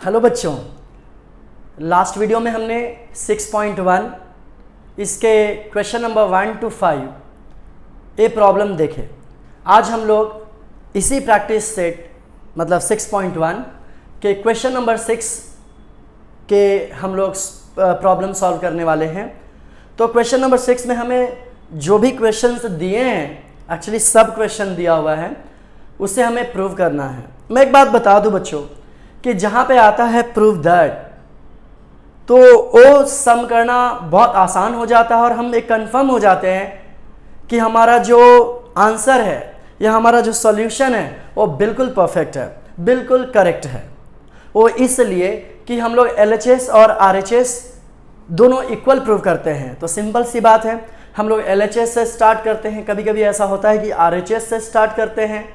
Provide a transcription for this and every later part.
Hello बच्चों, last video में हमने 6.1 इसके question number 1 to 5 a problem देखे। आज हम लोग इसी प्रैक्टिस सेट मतलब 6.1 के क्वेश्चन नंबर 6 के हम लोग प्रॉब्लम सॉल्व करने वाले हैं। तो क्वेश्चन नंबर 6 में हमें जो भी क्वेश्चंस दिए हैं, एक्चुअली सब क्वेश्चन दिया हुआ है, उसे हमें प्रूव करना है। मैं एक बात बता दूं बच्चों कि जहाँ पे आता है प्रूव दैट, तो वो सम करना बहुत आसान हो जाता है और हम एक कंफर्म हो जाते हैं कि हमारा जो आंसर है या हमारा जो सॉल्यूशन है वो बिल्कुल परफेक्ट है, बिल्कुल करेक्ट है। वो इसलिए कि हम लोग LHS और RHS दोनों इक्वल प्रूव करते हैं। तो सिंपल सी बात है, हम लोग LHS से स्टार्ट करते हैं, कभी कभी ऐसा होता है कि RHS से स्टार्ट करते हैं।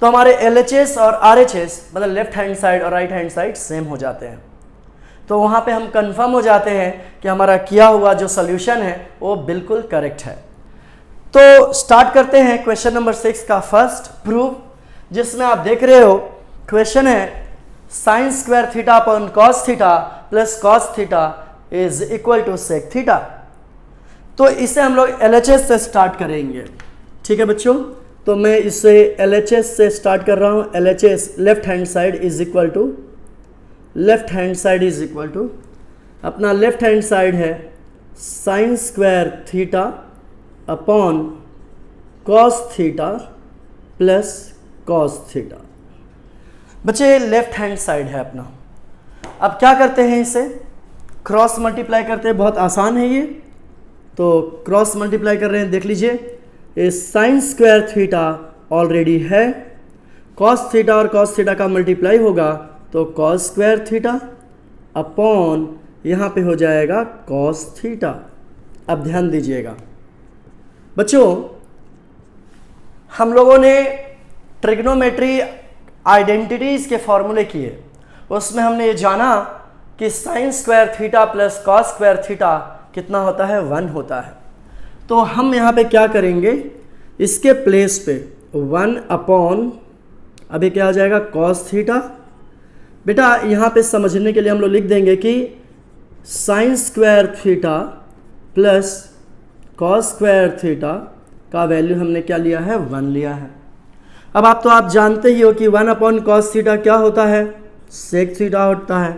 तो हमारे LHS और RHS मतलब लेफ्ट हैंड साइड और राइट हैंड साइड सेम हो जाते हैं। तो वहाँ पे हम कंफर्म हो जाते हैं कि हमारा किया हुआ जो सॉल्यूशन है वो बिल्कुल करेक्ट है। तो स्टार्ट करते हैं क्वेश्चन नंबर 6 का फर्स्ट प्रूफ, जिसमें आप देख रहे हो क्वेश्चन है sin square theta upon cos theta plus cos theta is equal to sec theta. तो इसे हम लोग LHS से स्टार्ट करेंगे। ठीक है बच्चों, तो मैं इसे LHS से स्टार्ट कर रहा हूँ। LHS left hand side is equal to, left hand side is equal to, अपना लेफ्ट हैंड साइड है sin square theta upon cos theta plus cos theta. बच्चे लेफ्ट हैंड साइड है अपना। अब क्या करते हैं, इसे क्रॉस मल्टीप्लाई करते हैं। बहुत आसान है ये, तो क्रॉस मल्टीप्लाई कर रहे हैं। देख लीजिए, ये sin स्क्वायर थीटा ऑलरेडी है, cos थीटा और cos थीटा का मल्टीप्लाई होगा तो cos स्क्वायर थीटा अपॉन यहाँ पे हो जाएगा cos थीटा। अब ध्यान दीजिएगा बच्चों, हम लोगों ने ट्रिग्नोमेट्री आइडेंटिटीज के फॉर्मूले किए, उसमें हमने ये जाना कि sin square theta plus cos square theta कितना होता है, 1 होता है। तो हम यहाँ पे क्या करेंगे, इसके प्लेस पे 1 अपॉन, अभी क्या आ जाएगा cos थीटा। बेटा यहाँ पे समझने के लिए हम लोग लिख देंगे कि sin square theta plus cos square theta का वैल्यू हमने क्या लिया है, 1 लिया है। अब आप जानते ही हो कि 1 अपॉन cos थीटा क्या होता है, sec थीटा होता है।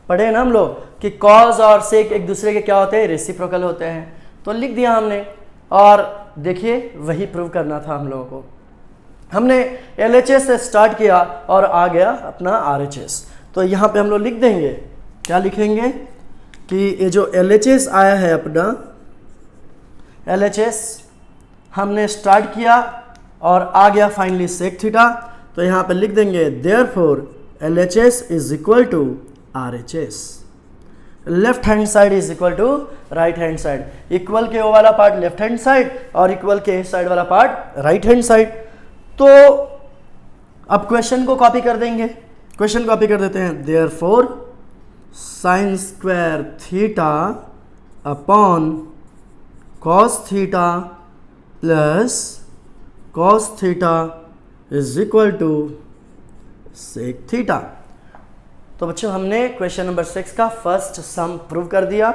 पढ़े ना हम लोग कि cos और sec एक दूसरे के क्या होते हैं, रेसिप्रोकल होते हैं। तो लिख दिया हमने, और देखिए वही प्रूव करना था हम लोगों को। हमने LHS से स्टार्ट किया और आ गया अपना RHS। तो यहाँ पे हम लोग लिख देंगे, क्या लिखेंगे कि ये जो LHS आया है अपना, LHS हमने स्टार्ट किया और आ गया फाइनली sec थीटा। तो यहाँ पे लिख देंगे therefore LHS is equal to RHS। Left hand side is equal to right hand side. Equal के वो वाला पार्ट लेफ्ट हैंड साइड और इक्वल के साइड वाला पार्ट राइट हैंड साइड। तो अब क्वेश्चन को कॉपी कर देंगे, क्वेश्चन कॉपी कर देते हैं। Therefore sin square theta upon cos theta plus cos theta is equal to sec theta. तो बच्चों हमने क्वेश्चन नंबर 6 का फर्स्ट सम प्रूव कर दिया,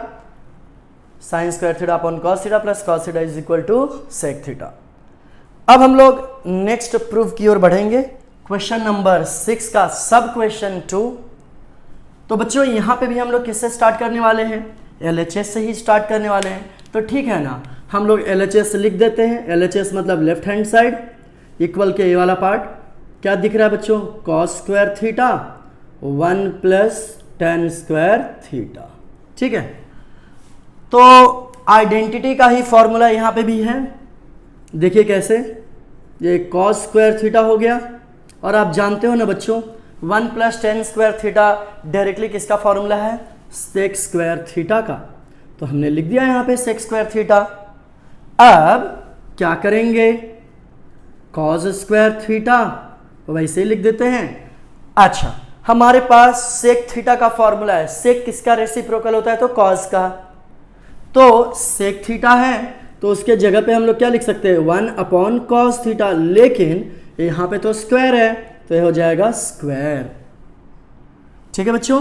sin square theta upon cos theta plus cos theta is equal to sec theta. अब हम लोग next proof की ओर बढ़ेंगे, क्वेश्चन नंबर 6 का सब क्वेश्चन 2। तो बच्चों यहाँ पे भी हम लोग किससे स्टार्ट करने वाले हैं, LHS से ही स्टार्ट करने वाले हैं। तो ठीक है ना, हम लोग LHS लिख देते हैं। LHS मतलब लेफ्ट हैंड साइड, इक्वल के ये वाला पार्ट क्या दिख रहा है बच्चों, cos square theta 1 plus tan square theta. ठीक है, तो आइडेंटिटी का ही फॉर्मूला यहाँ पे भी है। देखिए कैसे, ये cos स्क्वायर थीटा हो गया, और आप जानते हो ना बच्चों 1 plus tan square theta directly किसका फॉर्मूला है, sec स्क्वायर थीटा का। तो हमने लिख दिया यहाँ पे sec स्क्वायर थीटा। अब क्या करेंगे, cos स्क्वायर थीटा वैसे ही लिख देते हैं। अच्छा, हमारे पास sec थीटा का फॉर्मूला है, sec किसका रेसिप्रोकल होता है, तो cos का। तो sec थीटा है तो उसके जगह पे हम लोग क्या लिख सकते हैं, 1 अपॉन cos थीटा। लेकिन यहाँ पे तो स्क्वायर है तो ये हो जाएगा स्क्वायर। ठीक है बच्चों,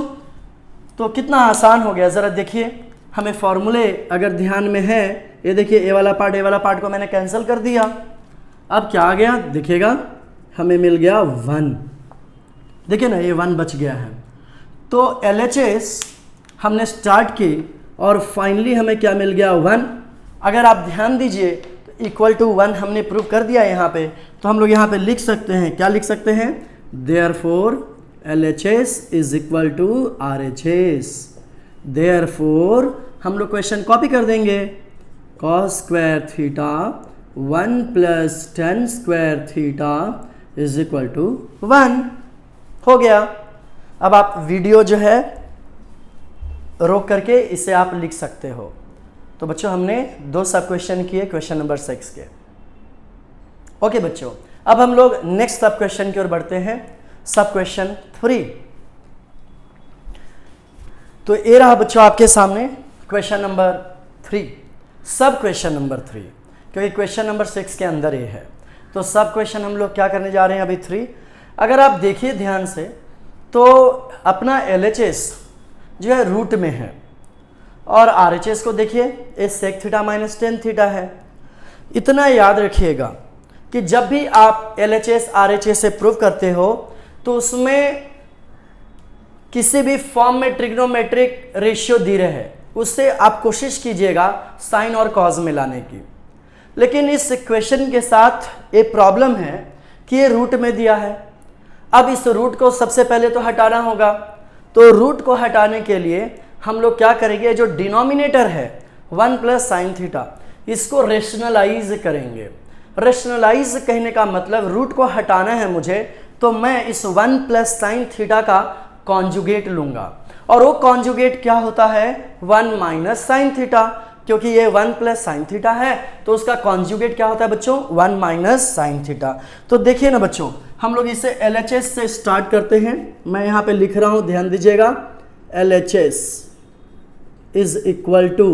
तो कितना आसान हो गया, ज़रा देखिए। हमें फॉर्मूले अगर ध्यान में है, ये देखिए ए वाला पार्ट को मैंने कैंसिल कर दिया। अब क्या आ गया देखिएगा, हमें मिल गया 1। देखिए ना, ये 1 बच गया है। तो LHS हमने स्टार्ट की और फाइनली हमें क्या मिल गया 1। अगर आप ध्यान दीजिए तो इक्वल टू 1 हमने प्रूव कर दिया यहाँ पे। तो हम लोग यहाँ पे लिख सकते हैं, क्या लिख सकते हैं, therefore LHS is equal to RHS। Therefore हम लोग क्वेश्चन कॉपी कर देंगे, cos square theta 1 plus tan square theta is equal to 1 हो गया। अब आप वीडियो जो है रोक करके इसे आप लिख सकते हो। तो बच्चों हमने 2 सब क्वेश्चन किए क्वेश्चन नंबर 6 के। ओके बच्चों, अब हम लोग नेक्स्ट सब क्वेश्चन की ओर बढ़ते हैं, सब क्वेश्चन 3। तो ये रहा बच्चों आपके सामने क्वेश्चन नंबर 3, सब क्वेश्चन नंबर 3, क्योंकि क्वेश्चन नंबर 6 के अंदर ये है। तो सब क्वेश्चन हम लोग क्या करने जा रहे हैं अभी 3। अगर आप देखिए ध्यान से तो अपना LHS जो है रूट में है और RHS को देखिए ये sec theta minus tan theta है। इतना याद रखिएगा कि जब भी आप LHS RHS से प्रूव करते हो तो उसमें किसी भी फॉर्म में ट्रिग्नोमेट्रिक रेशियो दी रहे उससे आप कोशिश कीजिएगा साइन और कॉज में लाने की। लेकिन इस इक्वेशन के साथ एक प्रॉब्लम है कि ये रूट में दिया है। अब इस रूट को सबसे पहले तो हटाना होगा। तो रूट को हटाने के लिए हम लोग क्या करेंगे, जो डिनोमिनेटर है 1 प्लस साइन थीटा, इसको रेशनलाइज करेंगे। रेशनलाइज कहने का मतलब रूट को हटाना है मुझे, तो मैं इस 1 प्लस साइन थीटा का कॉन्जुगेट लूंगा। और वो कॉन्जुगेट क्या होता है, 1 माइनस साइन थीटा, क्योंकि ये 1 प्लस साइन थीटा है तो उसका कॉन्जुगेट क्या होता है बच्चों, 1 माइनस साइन थीटा। तो देखिए ना बच्चों, हम लोग इसे LHS से स्टार्ट करते हैं। मैं यहाँ पे लिख रहा हूँ, ध्यान दीजिएगा, LHS is equal to,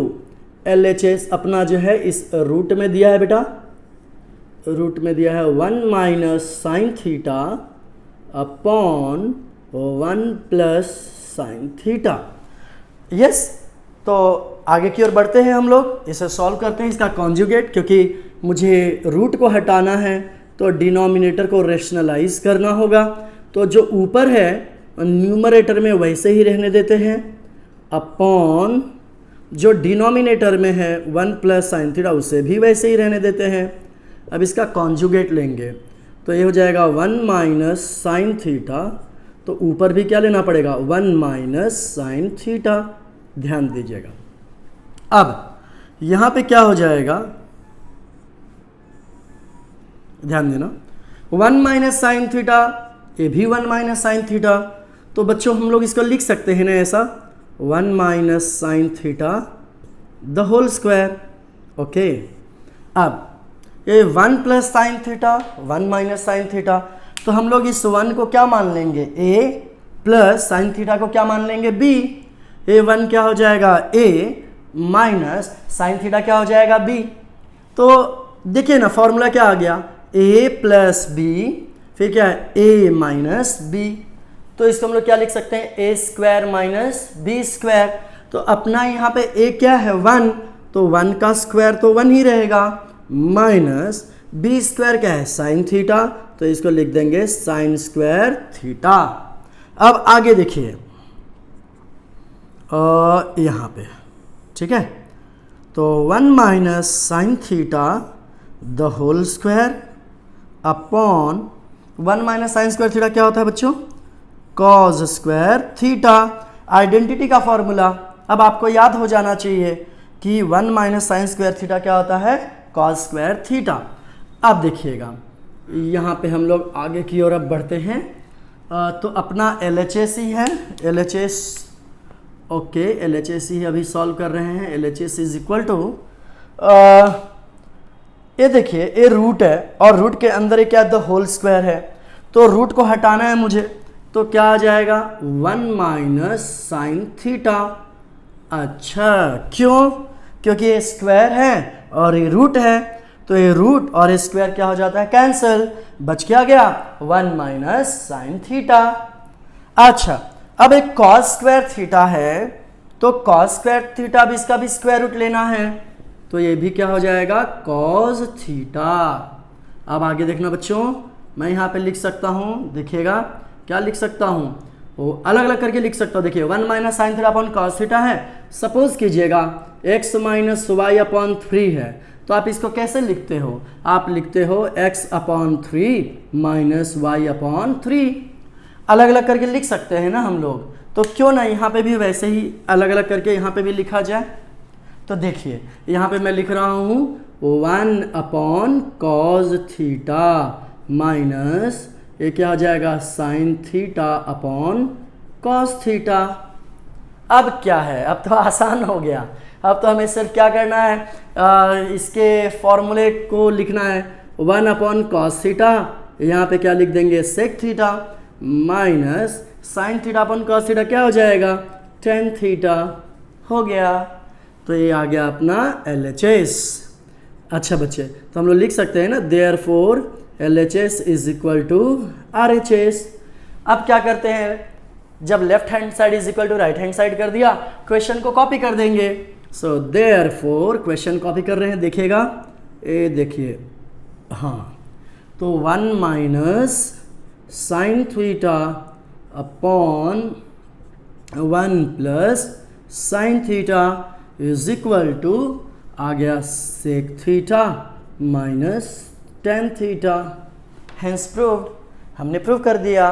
LHS अपना जो है इस रूट में दिया है बेटा, रूट में दिया है 1 minus sine theta upon 1 plus sine theta. Yes, तो आगे की ओर बढ़ते हैं हम लोग, इसे सॉल्व करते हैं, इसका कॉन्जुगेट, क्योंकि मुझे रूट को हटाना है तो डिनोमिनेटर को रेशनलाइज करना होगा। तो जो ऊपर है न्यूमरेटर में वैसे ही रहने देते हैं, अपॉन जो डिनोमिनेटर में है 1 प्लस साइन थीटा उसे भी वैसे ही रहने देते हैं। अब इसका कॉन्जुगेट लेंगे तो ये हो जाएगा 1 माइनस साइन थीटा, तो ऊपर भी क्या लेना पड़ेगा, 1 माइनस साइन थीटा। ध्यान दीजिएगा, अब यहाँ पे क्या हो जाएगा, ध्यान देना, 1 माइनस साइन थीटा, ये भी 1 माइनस साइन थीटा। तो बच्चों हम लोग इसको लिख सकते हैं ना ऐसा, 1 minus sine theta the whole square. Okay, अब ये 1 plus sine theta 1 minus sine theta, तो हम लोग इस 1 को क्या मान लेंगे, a प्लस साइन थीटा को क्या मान लेंगे, b। a1 क्या हो जाएगा, a माइनस साइन थीटा क्या हो जाएगा, b। तो देखिए ना फॉर्मूला क्या आ गया, a प्लस b, फिर क्या है a माइनस b। तो इसको हम लोग क्या लिख सकते हैं, a square minus b square. तो अपना यहाँ पे a क्या है 1, तो 1 का स्क्वायर तो 1 ही रहेगा, माइनस b स्क्वायर क्या है साइन थीटा, तो इसको लिख देंगे साइन स्क्वायर थीटा। अब आगे देखिए यहाँ पे, ठीक है, तो 1 minus sine theta the whole square upon 1 minus sine square theta क्या होता है बच्चों, कॉज स्क्वायर थीटा। आइडेंटिटी का फॉर्मूला अब आपको याद हो जाना चाहिए कि 1 माइनस साइन स्क्वायर थीटा क्या होता है, कॉज स्क्वायर थीटा। अब देखिएगा यहाँ पे हम लोग आगे की ओर अब बढ़ते हैं। तो अपना LHS ही है, LHS, ओके, LHS ही अभी सॉल्व कर रहे हैं। LHS इज इक्वल टू, ये देखिए ये रूट है और रूट के अंदर ये क्या, द होल स्क्वायर है। तो रूट को हटाना है मुझे, तो क्या आ जाएगा 1 माइनस साइन थीटा। अच्छा, क्यों, क्योंकि ये स्क्वायर है और ये रूट है, तो ये रूट और स्क्वायर क्या हो जाता है, कैंसिल, बच क्या गया 1 माइनस साइन थीटा। अच्छा, अब एक cos स्क्वायर थीटा है, तो cos स्क्वायर थीटा भी इसका भी स्क्वायर रूट लेना है, तो ये भी क्या हो जाएगा cos थीटा। अब आगे देखना बच्चों, मैं यहाँ पे लिख सकता हूँ, देखिएगा क्या लिख सकता हूँ, वो अलग अलग करके लिख सकता हूँ। देखिए 1 minus sine theta upon cos theta है, सपोज कीजिएगा x माइनस वाई अपॉन 3 है, तो आप इसको कैसे लिखते हो, आप लिखते हो x upon 3 minus y upon 3, अलग अलग करके लिख सकते हैं ना हम लोग, तो क्यों ना यहाँ पे भी वैसे ही अलग अलग करके यहाँ पे भी लिखा जाए। तो देखिए यहाँ पे मैं लिख रहा हूँ 1 अपॉन कॉस थीटा माइनस ये क्या हो जाएगा sign theta upon cos theta. अब क्या है, अब तो आसान हो गया, अब तो हमें सिर्फ क्या करना है, इसके फॉर्मूले को लिखना है। 1 अपॉन कॉस थीटा, यहाँ पे क्या लिख देंगे sec theta, minus sine theta upon cos theta क्या हो जाएगा टेन थीटा, हो गया। तो ये आ गया अपना LHS। अच्छा बच्चे, तो हम लोग लिख सकते हैं ना therefore LHS is equal to RHS। अब क्या करते हैं, जब left hand side is equal to right hand side कर दिया, क्वेश्चन को कॉपी कर देंगे। सो देयरफॉर क्वेश्चन कॉपी कर रहे हैं, देखिएगा ये देखिए, हाँ तो 1 minus sine theta upon 1 plus sine theta is equal to आ गया sec theta minus tan theta. Hence proved, हमने प्रूव कर दिया।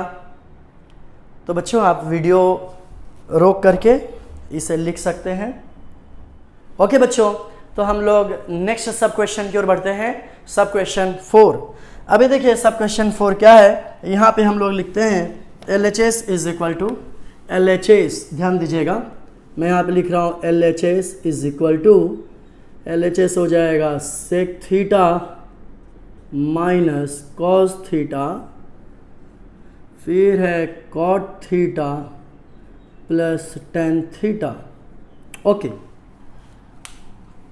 तो बच्चों आप वीडियो रोक करके इसे लिख सकते हैं। ओके बच्चों, तो हम लोग नेक्स्ट सब क्वेश्चन की ओर बढ़ते हैं, सब क्वेश्चन 4। अभी देखिए सब क्वेश्चन 4 क्या है, यहाँ पे हम लोग लिखते हैं LHS is equal to LHS, ध्यान दीजिएगा मैं यहाँ पे लिख रहा हूँ LHS is equal to, LHS हो जाएगा sec theta minus cos theta, फिर है cot theta plus tan theta. Okay,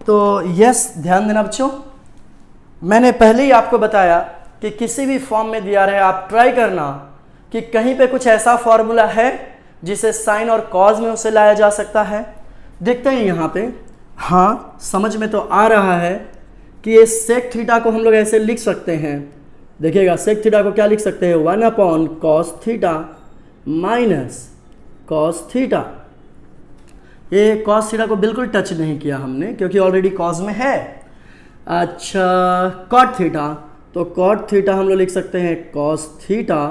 तो यस ध्यान देना बच्चों, मैंने पहले ही आपको बताया कि किसी भी फॉर्म में दिया रहे आप ट्राई करना कि कहीं पे कुछ ऐसा फॉर्मूला है जिसे साइन और कॉज में उसे लाया जा सकता है। देखते हैं यहाँ पे, हाँ समझ में तो आ रहा है कि ये सेक थीटा को हम लोग ऐसे लिख सकते हैं। देखिएगा सेक थीटा को क्या लिख सकते हैं 1 upon cos theta minus cos theta. ये कॉस थीटा को बिल्कुल टच नहीं किया हमने क्योंकि ऑलरेडी कॉस में है। अच्छा कॉट थीटा, तो कॉट थीटा हम लोग लिख सकते हैं cos theta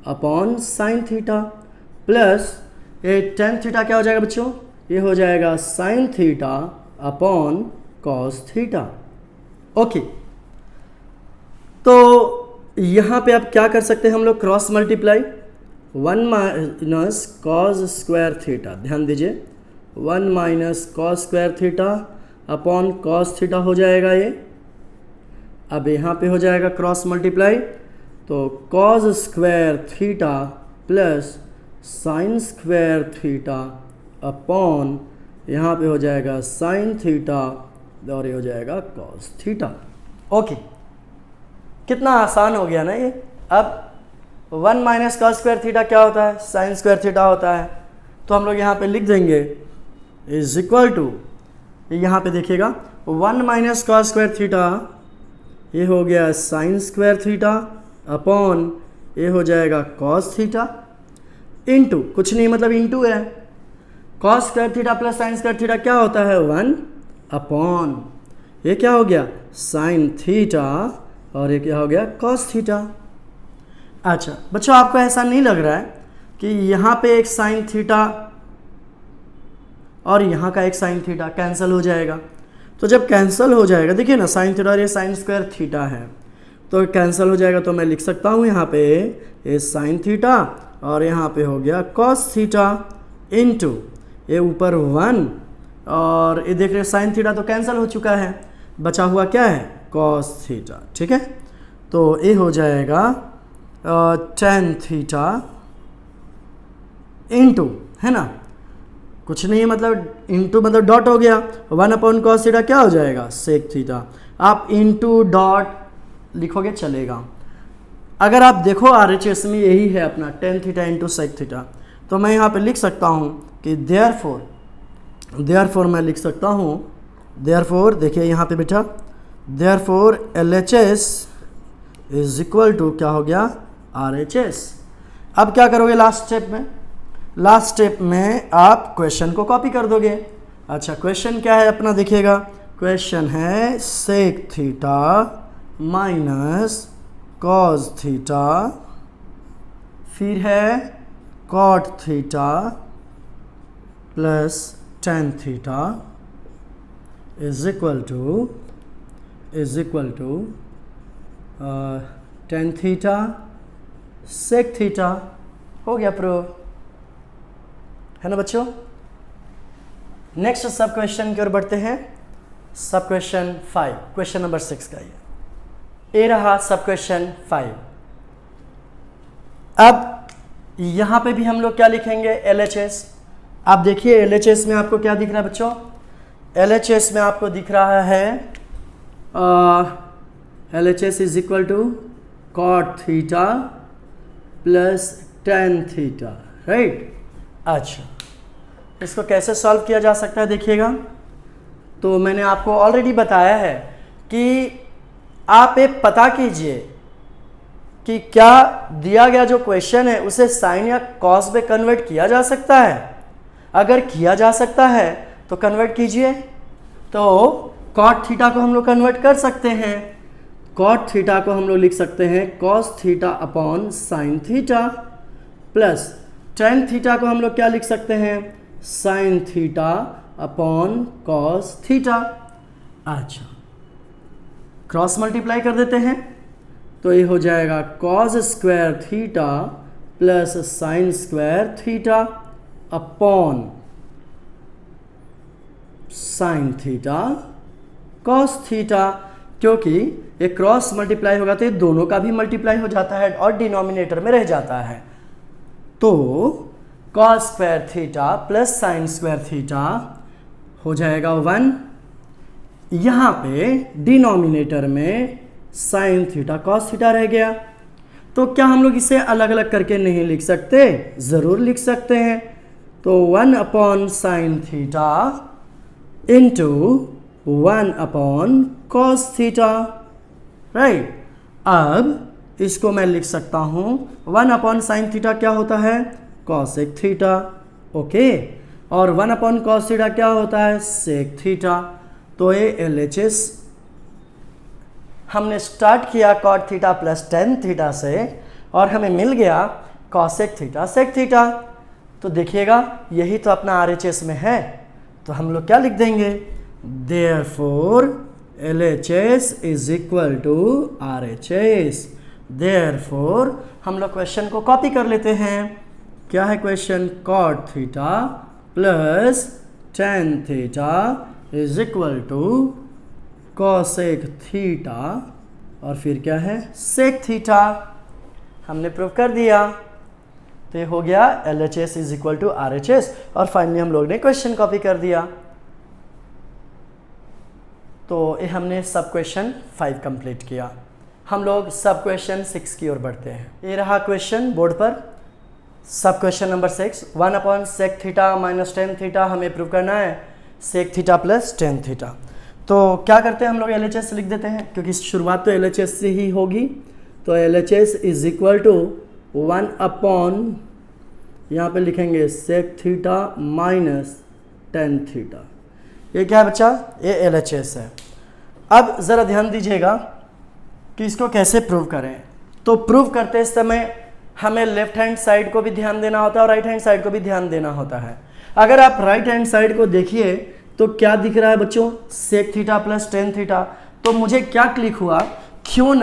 upon sine theta plus ये टेन थीटा क्या हो जाएगा बच्चों, ये हो जाएगा sign theta upon cos theta. Okay, तो यहाँ पे अब क्या कर सकते हैं हम लोग cross multiply, 1 minus cos square theta, ध्यान दीजिए 1 minus cos square theta upon cos theta हो जाएगा ये। अब यहाँ पे हो जाएगा क्रॉस मल्टीप्लाई, तो cos square theta plus sign square theta upon यहाँ पे हो जाएगा साइन थीटा और ये हो जाएगा कॉस थीटा। ओके, कितना आसान हो गया ना ये। अब 1 माइनस कॉस स्क्वायर थीटा क्या होता है, साइन स्क्वायर थीटा होता है, तो हम लोग यहाँ पे लिख देंगे इज इक्वल टू, यहाँ पे देखिएगा 1 माइनस कॉस स्क्वायर थीटा ये हो गया साइन स्क्वायर थीटा अपॉन ये हो जाएगा कॉस थीटा इंटू कुछ नहीं मतलब इंटू है, cos square theta plus sign square theta क्या होता है 1 अपॉन ये क्या हो गया साइन थीटा और ये क्या हो गया कॉस थीटा। अच्छा बच्चों, आपको ऐसा नहीं लग रहा है कि यहाँ पे एक साइन थीटा और यहाँ का एक साइन थीटा कैंसिल हो जाएगा? तो जब कैंसिल हो जाएगा, देखिए ना साइन थीटा और ये साइन स्क्वायर थीटा है तो कैंसिल हो जाएगा, तो मैं लिख सकता हूँ यहाँ पे ये साइन थीटा और यहाँ पे हो गया कॉस थीटा इंटू ये ऊपर 1 और ये देख रहे साइन थीटा तो कैंसिल हो चुका है, बचा हुआ क्या है कॉस थीटा। ठीक है, तो ये हो जाएगा टेन थीटा इंटू, है ना कुछ नहीं मतलब इंटू मतलब डॉट हो गया 1 अपॉन कॉस थीटा क्या हो जाएगा सेक थीटा। आप इंटू डॉट लिखोगे चलेगा। अगर आप देखो RHS में यही है अपना tan theta into sec theta, तो मैं यहाँ पे लिख सकता हूँ कि देयरफॉर मैं लिख सकता हूँ, देयरफॉर देखिए यहाँ पे बेटा, therefore LHS is equal to क्या हो गया, RHS। अब क्या करोगे लास्ट स्टेप में आप क्वेश्चन को कॉपी कर दोगे। अच्छा, क्वेश्चन क्या है अपना देखिएगा, क्वेश्चन है sec theta minus cos theta, फिर है cot theta plus tan theta is equal to tan theta sec theta. हो गया प्रूव, है ना बच्चों। नेक्स्ट सब क्वेश्चन की ओर बढ़ते हैं। सब क्वेश्चन 5, क्वेश्चन नंबर 6 का ये रहा सब क्वेश्चन 5। अब यहाँ पे भी हम लोग क्या लिखेंगे, LHS। आप देखिए LHS में आपको क्या दिख रहा है बच्चों, LHS में आपको दिख रहा है LHS is equal to cot theta plus tan theta, right. अच्छा, इसको कैसे सॉल्व किया जा सकता है देखिएगा। तो मैंने आपको ऑलरेडी बताया है कि आप ये पता कीजिए कि क्या दिया गया जो क्वेश्चन है उसे साइन या कॉस में कन्वर्ट किया जा सकता है। अगर किया जा सकता है तो कन्वर्ट कीजिए। तो कॉट थीटा को हम लोग कन्वर्ट कर सकते हैं, कॉट थीटा को हम लोग लिख सकते हैं cos theta upon sine theta, plus tan theta को हम लोग क्या लिख सकते हैं, sign theta upon cos theta. अच्छा, क्रॉस मल्टीप्लाई कर देते हैं तो ये हो जाएगा cos square theta plus sign square theta upon sine theta cos theta. क्योंकि ये क्रॉस मल्टीप्लाई होगा तो ये दोनों का भी मल्टीप्लाई हो जाता है और डिनोमिनेटर में रह जाता है। तो cos square theta plus sign square theta हो जाएगा 1। यहाँ पे डिनोमिनेटर में साइन थीटा कॉस थीटा रह गया। तो क्या हम लोग इसे अलग अलग करके नहीं लिख सकते? ज़रूर लिख सकते हैं। तो 1 upon sine theta into 1 upon cos theta, right. अब इसको मैं लिख सकता हूँ 1 अपॉन साइन थीटा क्या होता है, कॉसेक थीटा, ओके। और 1 अपॉन कॉस थीटा क्या होता है, सेक थीटा। तो ये LHS हमने स्टार्ट किया cot theta plus tan theta से और हमें मिल गया कॉसेक थीटा सेक थीटा। तो देखिएगा यही तो अपना RHS में है। तो हम लोग क्या लिख देंगे, therefore LHS is equal to RHS। Therefore हम लोग क्वेश्चन को कॉपी कर लेते हैं। क्या है question, cot theta plus tan theta is equal to cosec theta और फिर क्या है, सेक थीटा। हमने प्रूव कर दिया। तो ये हो गया LHS is equal to RHS और फाइनली हम लोग ने क्वेश्चन कॉपी कर दिया। तो ये हमने सब क्वेश्चन 5 कंप्लीट किया। हम लोग सब क्वेश्चन 6 की ओर बढ़ते हैं। ये रहा क्वेश्चन बोर्ड पर, सब question number 6। 1 upon sec theta minus tan theta हमें प्रूव करना है, sec theta plus tan theta. तो क्या करते हैं हम लोग, LHS लिख देते हैं क्योंकि शुरुआत तो LHS से ही होगी। तो LHS is equal to 1 upon, यहाँ पे लिखेंगे sec theta minus tan theta. ये क्या है बच्चा, ये LHS है। अब ज़रा ध्यान दीजिएगा कि इसको कैसे प्रूव करें। तो प्रूव करते समय हमें लेफ्ट हैंड साइड को भी ध्यान देना होता है और राइट हैंड साइड को भी ध्यान देना होता है। अगर आप राइट हैंड साइड को देखिए तो क्या दिख रहा है बच्चों, sec theta plus tan theta. तो मुझे क्या क्लिक हुआ, क्यों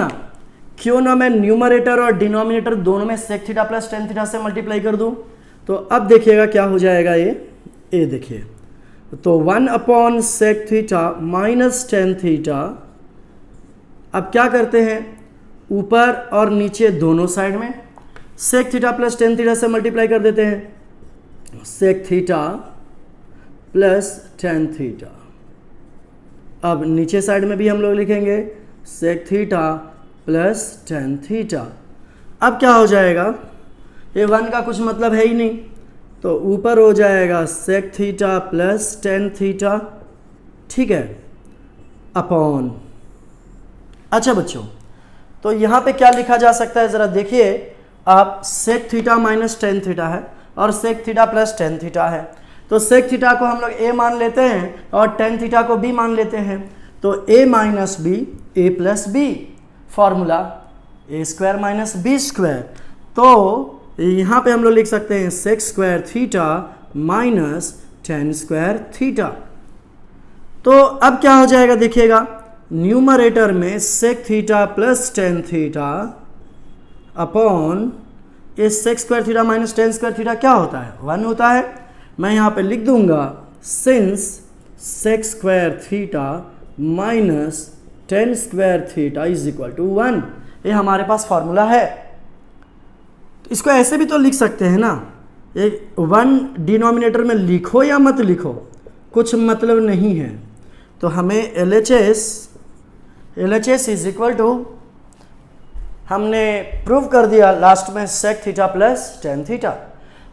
ना मैं न्यूमरेटर और डिनोमिनेटर दोनों में sec theta plus tan theta से मल्टीप्लाई कर दूं। तो अब देखिएगा क्या हो जाएगा, ये देखिए। तो 1 upon sec theta minus tan theta. अब क्या करते हैं, ऊपर और नीचे दोनों साइड में sec theta plus tan theta से मल्टीप्लाई कर देते हैं। Sec theta plus tan theta. अब नीचे साइड में भी हम लोग लिखेंगे sec theta plus tan theta. अब क्या हो जाएगा, ये 1 का कुछ मतलब है ही नहीं, तो ऊपर हो जाएगा sec theta plus tan theta, ठीक है, अपॉन। अच्छा बच्चों, तो यहाँ पे क्या लिखा जा सकता है ज़रा देखिए आप। Sec theta minus tan theta है और sec theta plus tan theta है, तो सेक थीटा को हम लोग a मान लेते हैं और टेन थीटा को b मान लेते हैं। तो a minus B A plus B, formula A square minus B square. तो यहाँ पे हम लोग लिख सकते हैं sec square theta minus tan square theta. तो अब क्या हो जाएगा देखिएगा, न्यूमरेटर में sec theta plus tan theta upon ये sec square theta minus tan square theta क्या होता है, 1 होता है। मैं यहाँ पे लिख दूंगा since sec square theta minus tan square theta is equal to 1। ये हमारे पास फॉर्मूला है। तो इसको ऐसे भी तो लिख सकते हैं ना, एक 1 डिनोमिनेटर में लिखो या मत लिखो, कुछ मतलब नहीं है। तो हमें LHS इज इक्वल टू, हमने प्रूव कर दिया लास्ट में sec theta plus tan theta,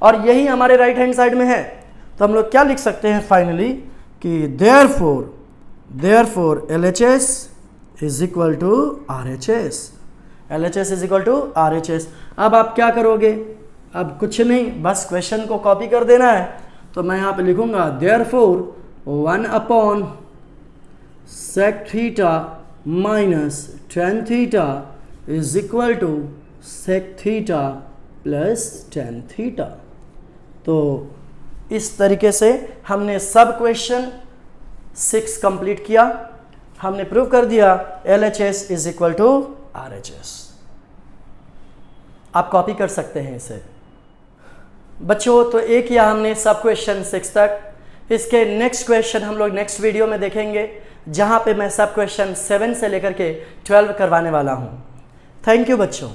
और यही हमारे राइट हैंड साइड में है। तो हम लोग क्या लिख सकते हैं फाइनली कि therefore LHS is equal to RHS। LHS is equal to RHS। अब आप क्या करोगे, अब कुछ नहीं, बस क्वेश्चन को कॉपी कर देना है। तो मैं यहाँ पे लिखूंगा therefore 1 upon sec theta minus tan theta is equal to sec theta plus tan theta. तो इस तरीके से हमने सब क्वेश्चन 6 कंप्लीट किया। हमने प्रूव कर दिया LHS is equal to RHS। आप कॉपी कर सकते हैं इसे बच्चों। तो एक किया हमने सब क्वेश्चन 6 तक। इसके नेक्स्ट क्वेश्चन हम लोग नेक्स्ट वीडियो में देखेंगे, जहां पे मैं सब क्वेश्चन 7 से लेकर के 12 करवाने वाला हूं। थैंक यू बच्चों।